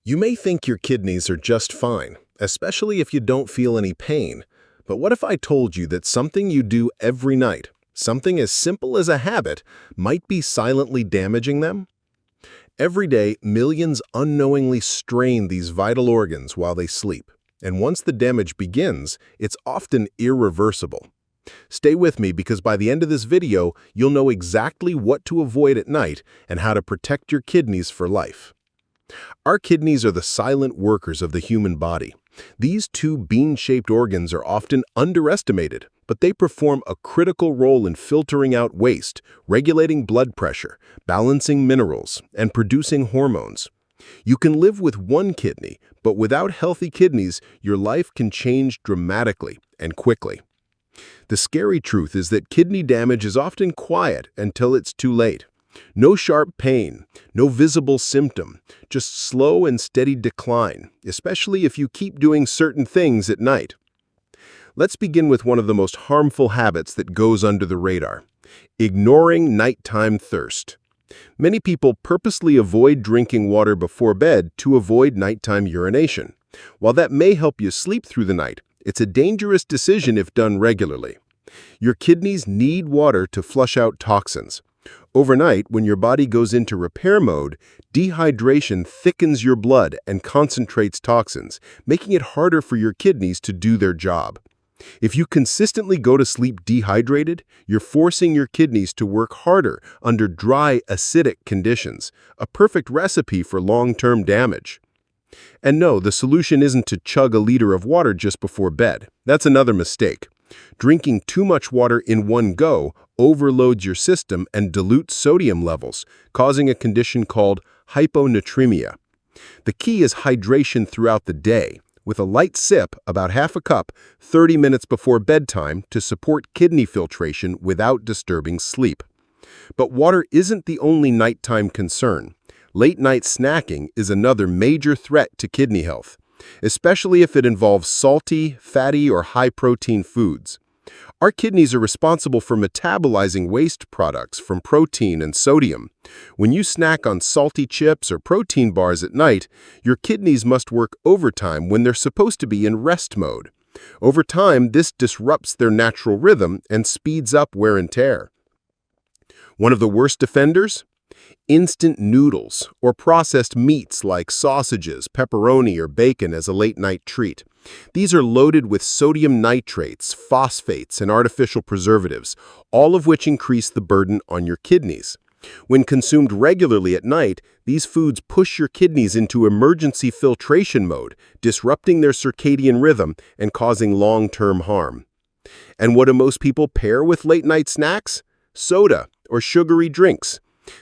You may think your kidneys are just fine, especially if you don't feel any pain. But what if I told you that something you do every night, something as simple as a habit, might be silently damaging them? Every day, millions unknowingly strain these vital organs while they sleep. And once the damage begins, it's often irreversible. Stay with me because by the end of this video, you'll know exactly what to avoid at night and how to protect your kidneys for life. Our kidneys are the silent workers of the human body. These two bean-shaped organs are often underestimated, but they perform a critical role in filtering out waste, regulating blood pressure, balancing minerals, and producing hormones. You can live with one kidney, but without healthy kidneys, your life can change dramatically and quickly. The scary truth is that kidney damage is often quiet until it's too late. No sharp pain, no visible symptom, just slow and steady decline, especially if you keep doing certain things at night. Let's begin with one of the most harmful habits that goes under the radar: ignoring nighttime thirst. Many people purposely avoid drinking water before bed to avoid nighttime urination. While that may help you sleep through the night, it's a dangerous decision if done regularly. Your kidneys need water to flush out toxins. Overnight, when your body goes into repair mode, dehydration thickens your blood and concentrates toxins, making it harder for your kidneys to do their job. If you consistently go to sleep dehydrated, you're forcing your kidneys to work harder under dry, acidic conditions, a perfect recipe for long-term damage. And no, the solution isn't to chug a liter of water just before bed. That's another mistake. Drinking too much water in one go overloads your system and dilutes sodium levels, causing a condition called hyponatremia. The key is hydration throughout the day, with a light sip, about half a cup, 30 minutes before bedtime to support kidney filtration without disturbing sleep. But water isn't the only nighttime concern. Late-night snacking is another major threat to kidney health, especially if it involves salty, fatty, or high-protein foods. Our kidneys are responsible for metabolizing waste products from protein and sodium. When you snack on salty chips or protein bars at night, your kidneys must work overtime when they're supposed to be in rest mode. Over time, this disrupts their natural rhythm and speeds up wear and tear. One of the worst offenders? Instant noodles or processed meats like sausages, pepperoni, or bacon as a late-night treat. These are loaded with sodium nitrates, phosphates, and artificial preservatives, all of which increase the burden on your kidneys. When consumed regularly at night, these foods push your kidneys into emergency filtration mode, disrupting their circadian rhythm and causing long-term harm. And what do most people pair with late-night snacks? Soda or sugary drinks.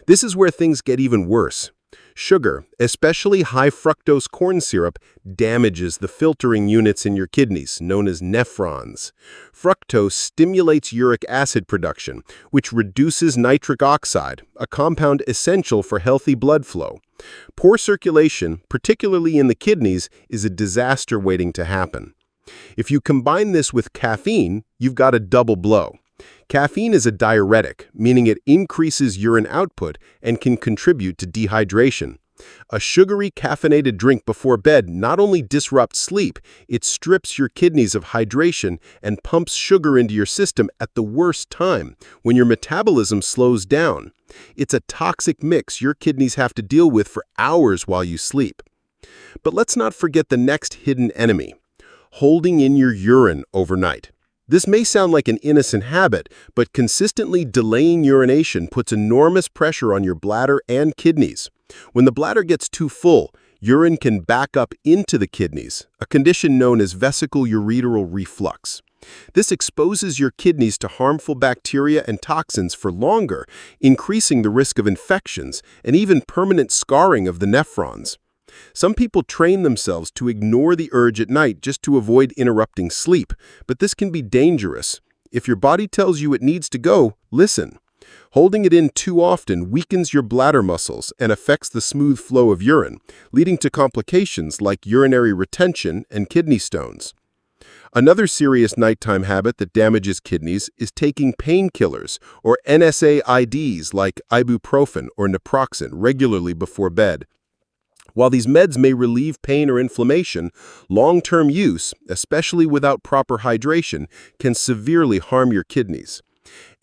This is where things get even worse. Sugar, especially high fructose corn syrup, damages the filtering units in your kidneys, known as nephrons. Fructose stimulates uric acid production, which reduces nitric oxide, a compound essential for healthy blood flow. Poor circulation, particularly in the kidneys, is a disaster waiting to happen. If you combine this with caffeine, you've got a double blow. Caffeine is a diuretic, meaning it increases urine output and can contribute to dehydration. A sugary caffeinated drink before bed not only disrupts sleep, it strips your kidneys of hydration and pumps sugar into your system at the worst time, when your metabolism slows down. It's a toxic mix your kidneys have to deal with for hours while you sleep. But let's not forget the next hidden enemy: holding in your urine overnight. This may sound like an innocent habit, but consistently delaying urination puts enormous pressure on your bladder and kidneys. When the bladder gets too full, urine can back up into the kidneys, a condition known as vesico-ureteral reflux. This exposes your kidneys to harmful bacteria and toxins for longer, increasing the risk of infections and even permanent scarring of the nephrons. Some people train themselves to ignore the urge at night just to avoid interrupting sleep, but this can be dangerous. If your body tells you it needs to go, listen. Holding it in too often weakens your bladder muscles and affects the smooth flow of urine, leading to complications like urinary retention and kidney stones. Another serious nighttime habit that damages kidneys is taking painkillers or NSAIDs like ibuprofen or naproxen regularly before bed. While these meds may relieve pain or inflammation, long-term use, especially without proper hydration, can severely harm your kidneys.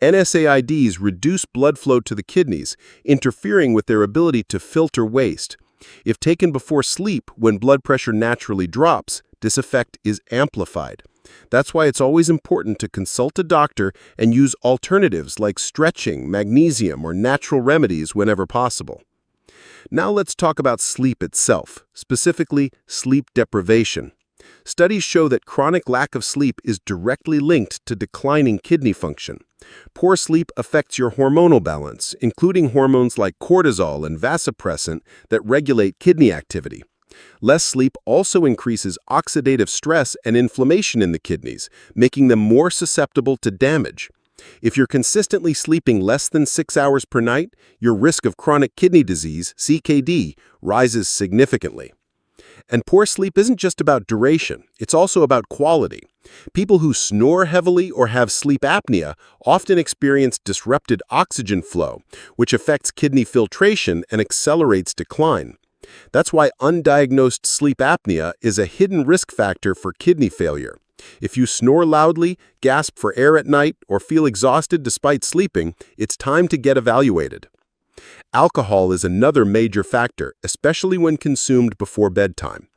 NSAIDs reduce blood flow to the kidneys, interfering with their ability to filter waste. If taken before sleep, when blood pressure naturally drops, this effect is amplified. That's why it's always important to consult a doctor and use alternatives like stretching, magnesium, or natural remedies whenever possible. Now let's talk about sleep itself, specifically sleep deprivation. Studies show that chronic lack of sleep is directly linked to declining kidney function. Poor sleep affects your hormonal balance, including hormones like cortisol and vasopressin that regulate kidney activity. Less sleep also increases oxidative stress and inflammation in the kidneys, making them more susceptible to damage. If you're consistently sleeping less than 6 hours per night, your risk of chronic kidney disease, CKD, rises significantly. And poor sleep isn't just about duration, it's also about quality. People who snore heavily or have sleep apnea often experience disrupted oxygen flow, which affects kidney filtration and accelerates decline. That's why undiagnosed sleep apnea is a hidden risk factor for kidney failure. If you snore loudly, gasp for air at night, or feel exhausted despite sleeping, it's time to get evaluated. Alcohol is another major factor, especially when consumed before bedtime.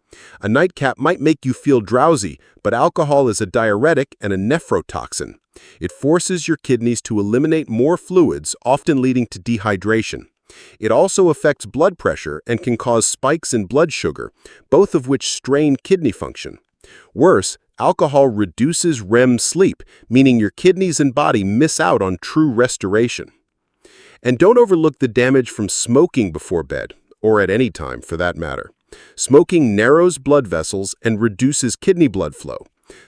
A nightcap might make you feel drowsy, but alcohol is a diuretic and a nephrotoxin. It forces your kidneys to eliminate more fluids, often leading to dehydration. It also affects blood pressure and can cause spikes in blood sugar, both of which strain kidney function. Worse, alcohol reduces REM sleep, meaning your kidneys and body miss out on true restoration. And don't overlook the damage from smoking before bed, or at any time for that matter. Smoking narrows blood vessels and reduces kidney blood flow.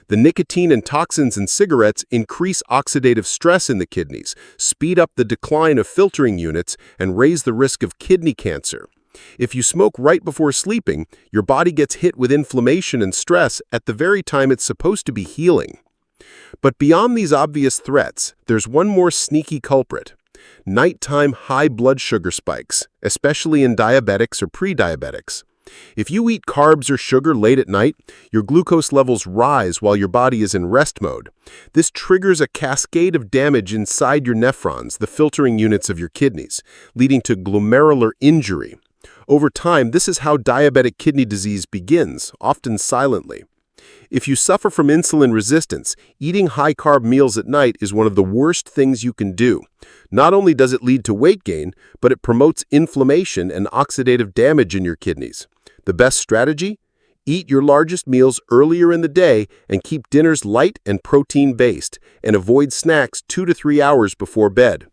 The nicotine and toxins in cigarettes increase oxidative stress in the kidneys, speed up the decline of filtering units, and raise the risk of kidney cancer. If you smoke right before sleeping, your body gets hit with inflammation and stress at the very time it's supposed to be healing. But beyond these obvious threats, there's one more sneaky culprit: nighttime high blood sugar spikes, especially in diabetics or pre-diabetics. If you eat carbs or sugar late at night, your glucose levels rise while your body is in rest mode. This triggers a cascade of damage inside your nephrons, the filtering units of your kidneys, leading to glomerular injury. Over time, this is how diabetic kidney disease begins, often silently. If you suffer from insulin resistance, eating high-carb meals at night is one of the worst things you can do. Not only does it lead to weight gain, but it promotes inflammation and oxidative damage in your kidneys. The best strategy? Eat your largest meals earlier in the day and keep dinners light and protein-based, and avoid snacks 2 to 3 hours before bed.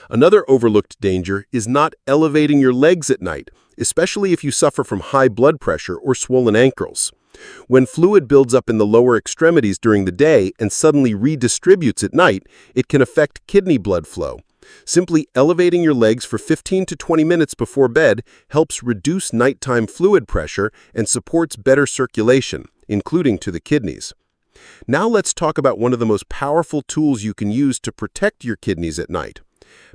Another overlooked danger is not elevating your legs at night, especially if you suffer from high blood pressure or swollen ankles. When fluid builds up in the lower extremities during the day and suddenly redistributes at night, it can affect kidney blood flow. Simply elevating your legs for 15 to 20 minutes before bed helps reduce nighttime fluid pressure and supports better circulation, including to the kidneys. Now let's talk about one of the most powerful tools you can use to protect your kidneys at night: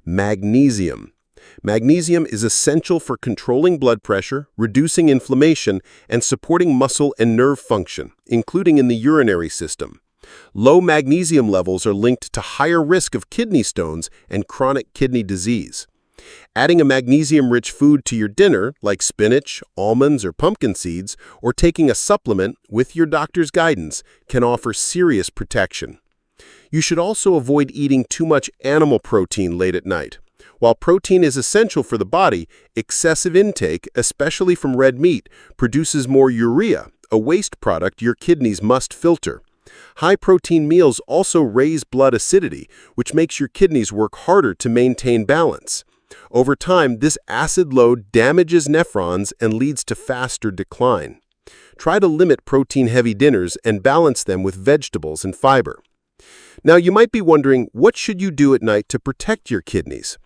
magnesium. Magnesium is essential for controlling blood pressure, reducing inflammation, and supporting muscle and nerve function, including in the urinary system. Low magnesium levels are linked to higher risk of kidney stones and chronic kidney disease. Adding a magnesium-rich food to your dinner, like spinach, almonds, or pumpkin seeds, or taking a supplement with your doctor's guidance, can offer serious protection. You should also avoid eating too much animal protein late at night. While protein is essential for the body, excessive intake, especially from red meat, produces more urea, a waste product your kidneys must filter. High-protein meals also raise blood acidity, which makes your kidneys work harder to maintain balance. Over time, this acid load damages nephrons and leads to faster decline. Try to limit protein-heavy dinners and balance them with vegetables and fiber. Now, you might be wondering, what should you do at night to protect your kidneys?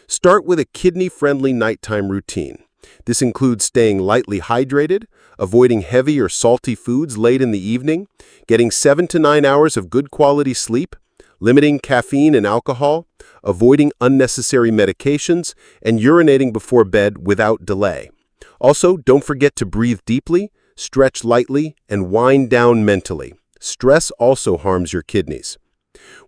Start with a kidney-friendly nighttime routine. This includes staying lightly hydrated, avoiding heavy or salty foods late in the evening, getting 7 to 9 hours of good quality sleep, limiting caffeine and alcohol, avoiding unnecessary medications, and urinating before bed without delay. Also, don't forget to breathe deeply, stretch lightly, and wind down mentally. Stress also harms your kidneys.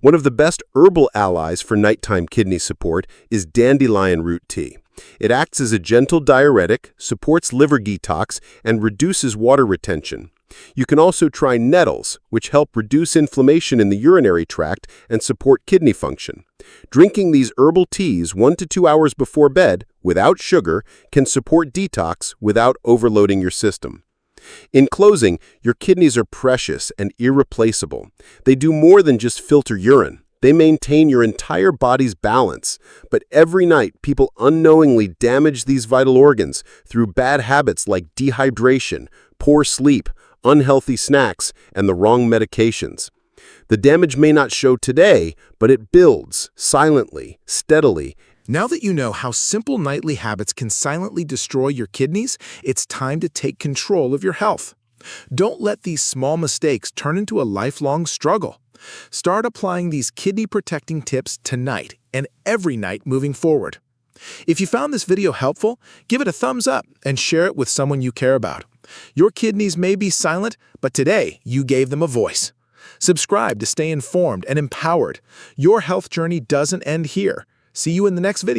One of the best herbal allies for nighttime kidney support is dandelion root tea. It acts as a gentle diuretic, supports liver detox, and reduces water retention. You can also try nettles, which help reduce inflammation in the urinary tract and support kidney function. Drinking these herbal teas 1 to 2 hours before bed, without sugar, can support detox without overloading your system. In closing, your kidneys are precious and irreplaceable. They do more than just filter urine. They maintain your entire body's balance. But every night, people unknowingly damage these vital organs through bad habits like dehydration, poor sleep, unhealthy snacks, and the wrong medications. The damage may not show today, but it builds silently, steadily. Now that you know how simple nightly habits can silently destroy your kidneys, it's time to take control of your health. Don't let these small mistakes turn into a lifelong struggle. Start applying these kidney-protecting tips tonight and every night moving forward. If you found this video helpful, give it a thumbs up and share it with someone you care about. Your kidneys may be silent, but today you gave them a voice. Subscribe to stay informed and empowered. Your health journey doesn't end here. See you in the next video.